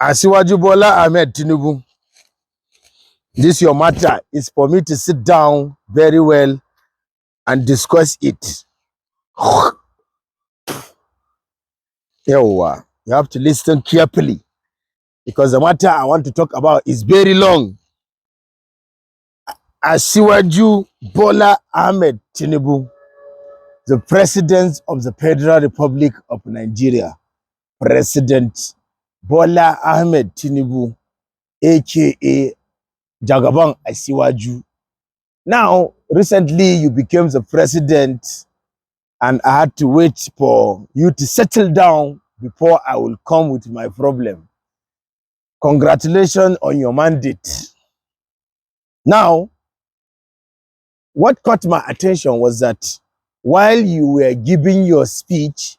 Asiwaju Bola Ahmed Tinubu, this your matter is for me to sit down very well and discuss it. You have to listen carefully because the matter I want to talk about is very long. Asiwaju Bola Ahmed Tinubu, the President of the Federal Republic of Nigeria, President Bola Ahmed Tinubu, aka Jagaban Asiwaju. Now, recently you became the president and I had to wait for you to settle down before I will come with my problem. Congratulations on your mandate. Now, what caught my attention was that while you were giving your speech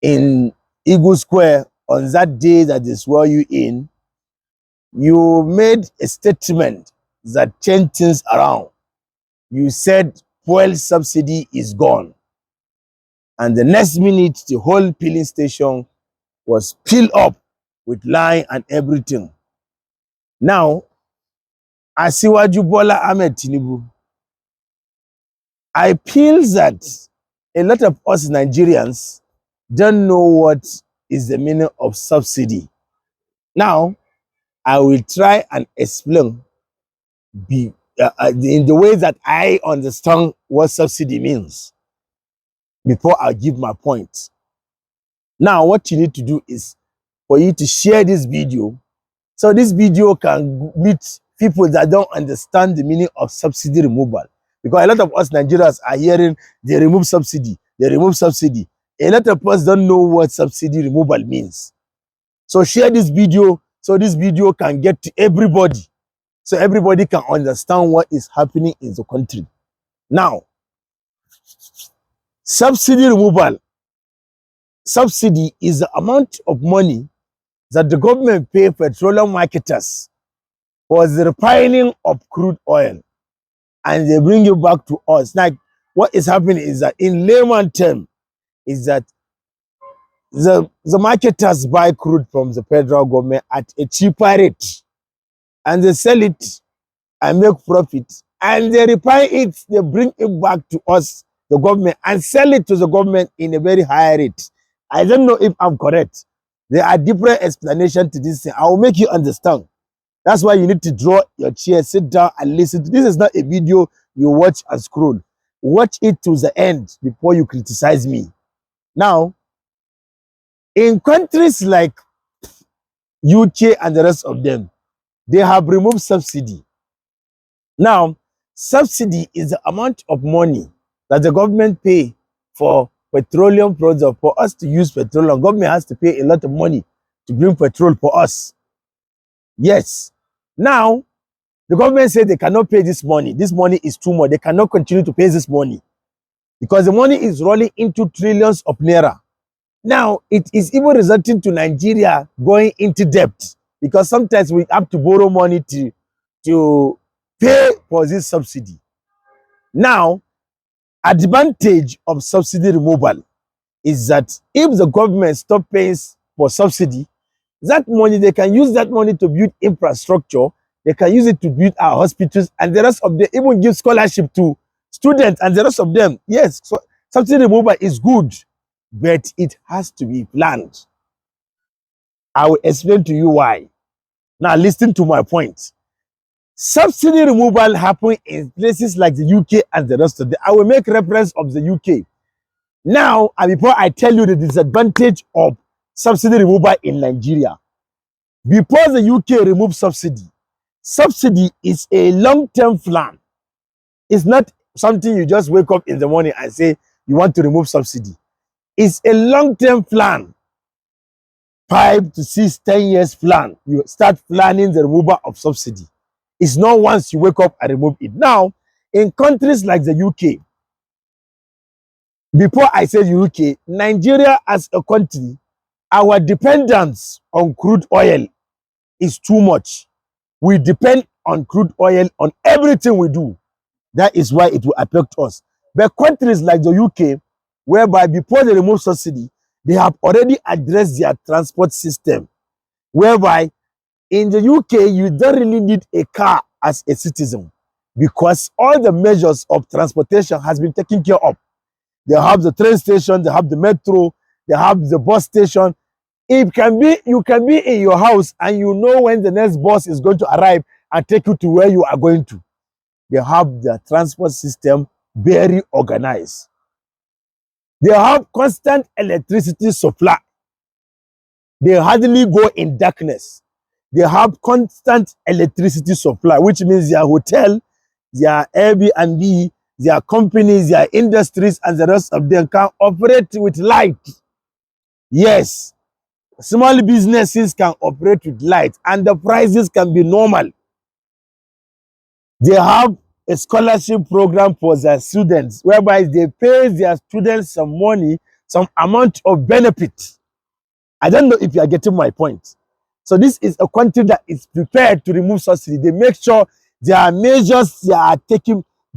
in Eagle Square on that day that they swore you in, you made a statement that changed things around. You said fuel subsidy is gone. And the next minute, the whole filling station was filled up with line and everything. Now, Asiwaju Bola Ahmed Tinubu, I feel that a lot of us Nigerians don't know what is the meaning of subsidy. Now, I will try and explain in the way that I understand what subsidy means before I give my point. Now, what you need to do is for you to share this video so this video can meet people that don't understand the meaning of subsidy removal. Because a lot of us Nigerians are hearing they remove subsidy, they remove subsidy. A lot of us don't know what subsidy removal means. So share this video so this video can get to everybody. So everybody can understand what is happening in the country. Now, subsidy removal. Subsidy is the amount of money that the government pay petroleum marketers for the refining of crude oil and they bring it back to us. Like what is happening is that in layman term is that the marketers buy crude from the federal government at a cheaper rate and they sell it and make profit and they refine it, they bring it back to us, the government, and sell it to the government in a very high rate. I don't know if I'm correct. There are different explanations to this thing. I will make you understand. That's why you need to draw your chair, sit down and listen. This is not a video you watch and scroll. Watch it to the end before you criticize me. Now, in countries like UK and the rest of them, they have removed subsidy. Now, subsidy is the amount of money that the government pay for petroleum products. For us to use petroleum, government has to pay a lot of money to bring petrol for us. Yes. Now, the government said they cannot pay this money. This money is too much. They cannot continue to pay this money because the money is rolling into trillions of naira. Now, it is even resulting to Nigeria going into debt because sometimes we have to borrow money to pay for this subsidy. Now, advantage of subsidy removal is that if the government stop paying for subsidy, that money, they can use that money to build infrastructure, they can use it to build our hospitals, and the rest of them even give scholarship to students and the rest of them. Yes, so subsidy removal is good, but it has to be planned. I will explain to you why. Now listen to my point. Subsidy removal happen in places like the UK and the rest of them. I will make reference of the UK. Now, and before I tell you the disadvantage of subsidy removal in Nigeria, before the UK remove subsidy, subsidy is a long-term plan. It's not something you just wake up in the morning and say you want to remove subsidy. It's a long-term plan. 5 to 6, 10 years plan. You start planning the removal of subsidy. It's not once you wake up and remove it. Now, in countries like the UK, before I said UK, Nigeria as a country, our dependence on crude oil is too much. We depend on crude oil on everything we do. That is why it will affect us. But countries like the UK, whereby before they remove subsidy, they have already addressed their transport system. whereby in the UK, you don't really need a car as a citizen because all the measures of transportation has been taken care of. They have the train station, they have the metro, they have the bus station. You can be in your house and you know when the next bus is going to arrive and take you to where you are going to. They have the transport system very organized. They have constant electricity supply. They hardly go in darkness. They have constant electricity supply, which means their hotel, their Airbnb, their companies, their industries, and the rest of them can operate with light. Yes, small businesses can operate with light, and the prices can be normal. They have a scholarship program for their students, whereby they pay their students some money, some amount of benefit. I don't know if you are getting my point. So this is a country that is prepared to remove subsidy. They make sure there are measures that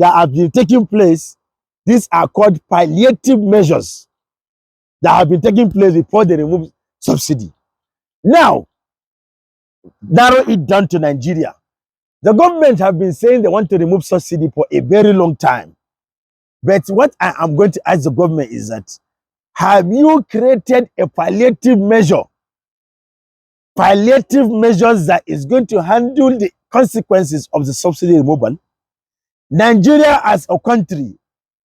have been taking place. These are called palliative measures that have been taking place before they remove subsidy. Now, narrow it down to Nigeria. The government have been saying they want to remove subsidy for a very long time. But what I am going to ask the government is that, have you created a palliative measure? Palliative measures that is going to handle the consequences of the subsidy removal? Nigeria as a country,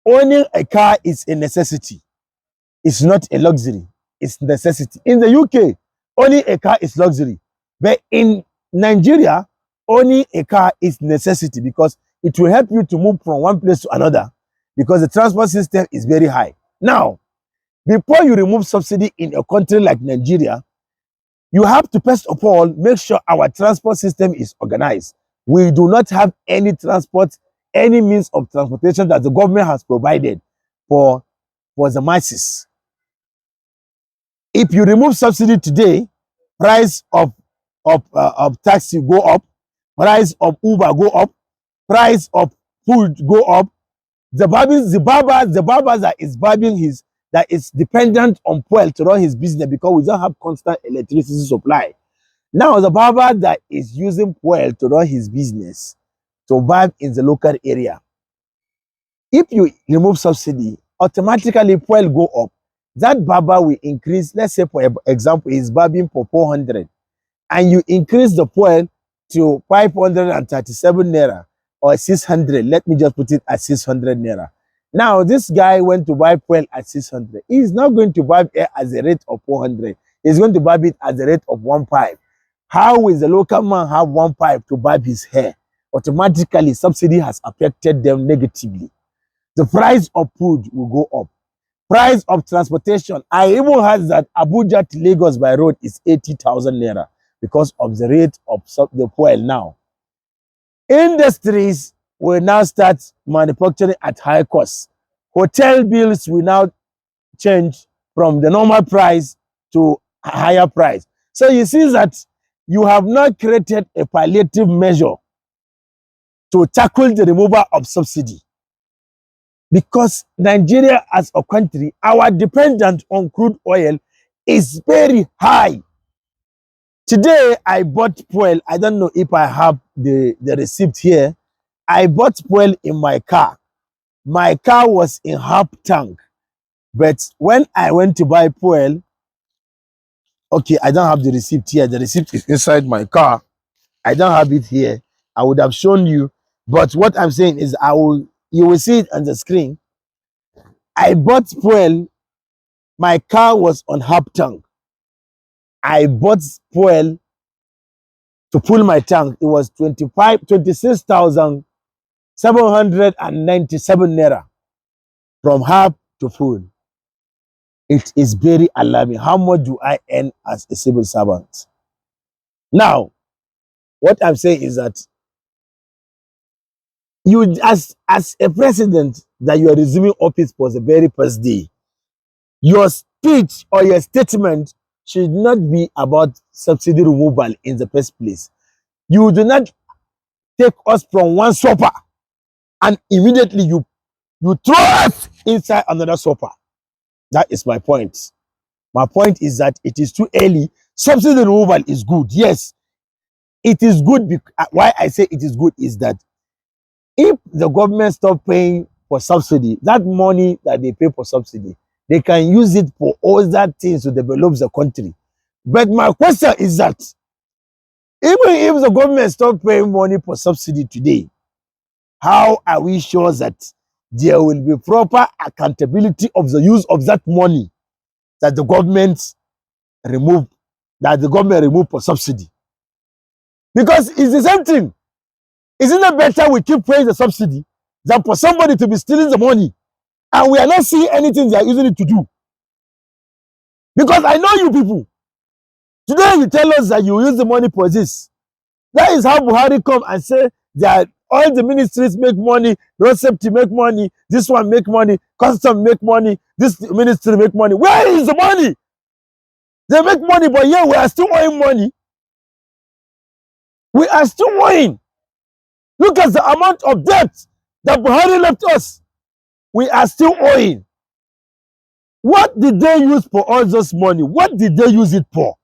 owning a car is a necessity. It's not a luxury. It's necessity. In the UK, owning a car is luxury. But in Nigeria, owning a car is necessity because it will help you to move from one place to another because the transport system is very high. Now, before you remove subsidy in a country like Nigeria, you have to first of all make sure our transport system is organized. We do not have any transport, any means of transportation that the government has provided for the masses. If you remove subsidy today, price of taxi go up, price of Uber go up, price of food go up. The barber that is dependent on fuel to run his business because we don't have constant electricity supply. Now the barber that is using fuel to run his business to barb in the local area, if you remove subsidy, automatically fuel go up. That barber will increase. Let's say for example, he's barbing for 400, and you increase the fuel to 537 naira or 600. Let me just put it at 600 naira. Now, this guy went to buy fuel at 600. He's not going to buy it at the rate of 400. He's going to buy it at the rate of 1.5. How will the local man have 1.5 to buy his hair? Automatically, subsidy has affected them negatively. The price of food will go up. Price of transportation, I even heard that Abuja to Lagos by road is 80,000 naira because of the rate of the fuel now. Industries will now start manufacturing at high cost. Hotel bills will now change from the normal price to a higher price. So you see that you have not created a palliative measure to tackle the removal of subsidy. Because Nigeria as a country, our dependence on crude oil is very high. Today, I bought fuel. I don't know if I have the receipt here. I bought fuel in my car. My car was in half tank. But when I went to buy fuel, okay, I don't have the receipt here. The receipt is inside my car. I don't have it here. I would have shown you. But what I'm saying is you will see it on the screen. I bought fuel. My car was on half tank. I bought fuel to full my tank. It was 26,797 naira from half to full. It is very alarming. How much do I earn as a civil servant? Now, what I'm saying is that you, as a president, that you are resuming office for the very first day, your speech or your statement should not be about subsidy removal in the first place. You do not take us from one sofa and immediately you throw us inside another sofa. That is my point. My point is that it is too early. subsidy removal is good. Yes, it is good. Why I say it is good is that if the government stop paying for subsidy, that money that they pay for subsidy, they can use it for other things to develop the country. But my question is that even if the government stop paying money for subsidy today, how are we sure that there will be proper accountability of the use of that money that the government remove for subsidy? Because it's the same thing. Isn't it better we keep paying the subsidy than for somebody to be stealing the money and we are not seeing anything they are using it to do? Because I know you people. Today you tell us that you use the money for this. That is how Buhari come and say that all the ministries make money, road safety make money, this one make money, custom make money, this ministry make money. Where is the money? They make money, but here we are still owing money. We are still owing. Look at the amount of debt that Buhari left us. We are still owing. What did they use for all this money? What did they use it for?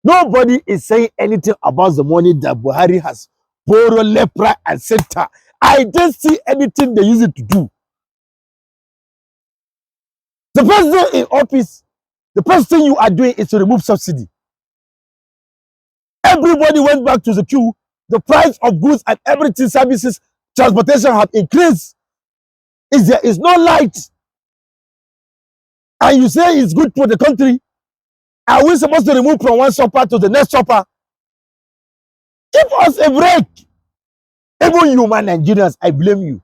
Nobody is saying anything about the money that Buhari has borrowed left, right, and center. I don't see anything they use it to do. The first day in office, the first thing you are doing is to remove subsidy. Everybody went back to the queue. The price of goods and everything, services, transportation have increased. There is no light. And you say it's good for the country. Are we supposed to remove from one shopper to the next shopper? Give us a break. Even you, man, Nigerians, I blame you.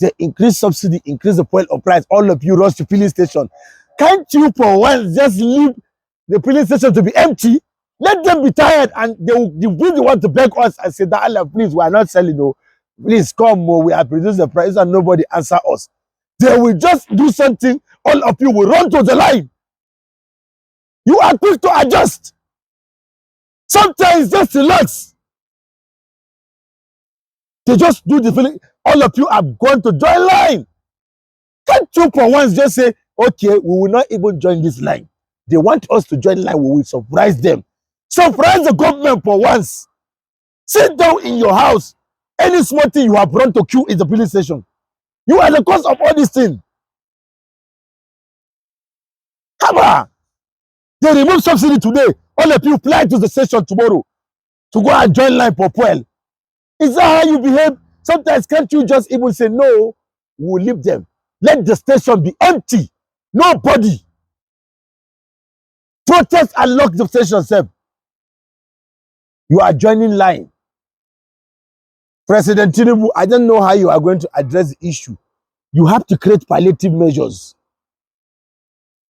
They increase subsidy, increase the fuel of price. All of you rush to filling station. Can't you for once just leave the filling station to be empty? Let them be tired and they will be the one to beg us and say that Allah, please, we are not selling. No, please come. We have reduced the price and nobody answer us. They will just do something. All of you will run to the line. You are quick to adjust. Sometimes just relax. They just do the feeling. All of you are going to join line. Can't you for once just say, okay, we will not even join this line. They want us to join line. We will surprise them. Surprise the government for once. Sit down in your house. Any small thing you have run to queue in the police station. You are the cause of all these things. Come on. They remove subsidy today. All of you fly to the station tomorrow to go and join line for fuel. Is that how you behave? Sometimes can't you just even say, no, we'll leave them. Let the station be empty. Nobody. Protest and lock the station self. You are joining line. President Tinubu, I don't know how you are going to address the issue. You have to create palliative measures.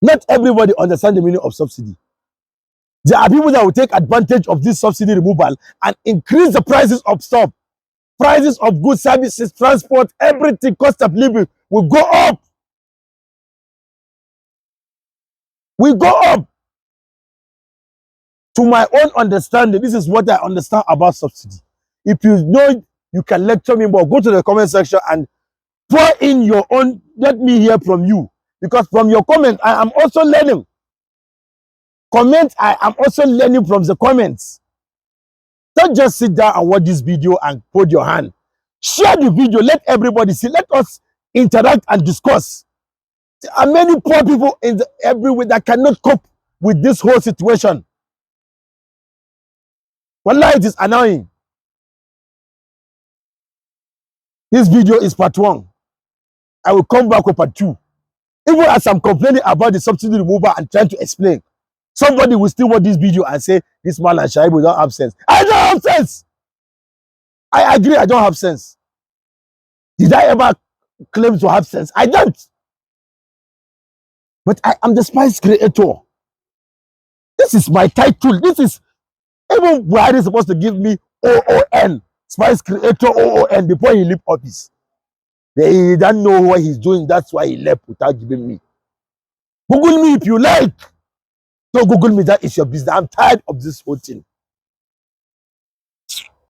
Not everybody understands the meaning of subsidy. There are people that will take advantage of this subsidy removal and increase the prices of stuff. Prices of goods, services, transport, everything, cost of living will go up. We go up. To my own understanding, this is what I understand about subsidy. If you know, you can lecture me more. Go to the comment section and pour in your own. Let me hear from you. Because from your comment, I am also learning. I am also learning from the comments. Don't just sit down and watch this video and put your hand. Share the video. Let everybody see. Let us interact and discuss. There are many poor people everywhere that cannot cope with this whole situation. Wallahi, it is annoying. This video is part 1. I will come back with part 2. Even as I'm complaining about the subsidy removal and trying to explain, somebody will still watch this video and say, this man and Shaibu don't have sense. I don't have sense. I agree, I don't have sense. Did I ever claim to have sense? I don't. But I am the spice creator. This is my title. This is, even Buhari is supposed to give me OON, spice creator OON, before he leave office. He don't know what he's doing. That's why he left without giving me. Google me if you like. Don't Google me. That is your business. I'm tired of this whole thing.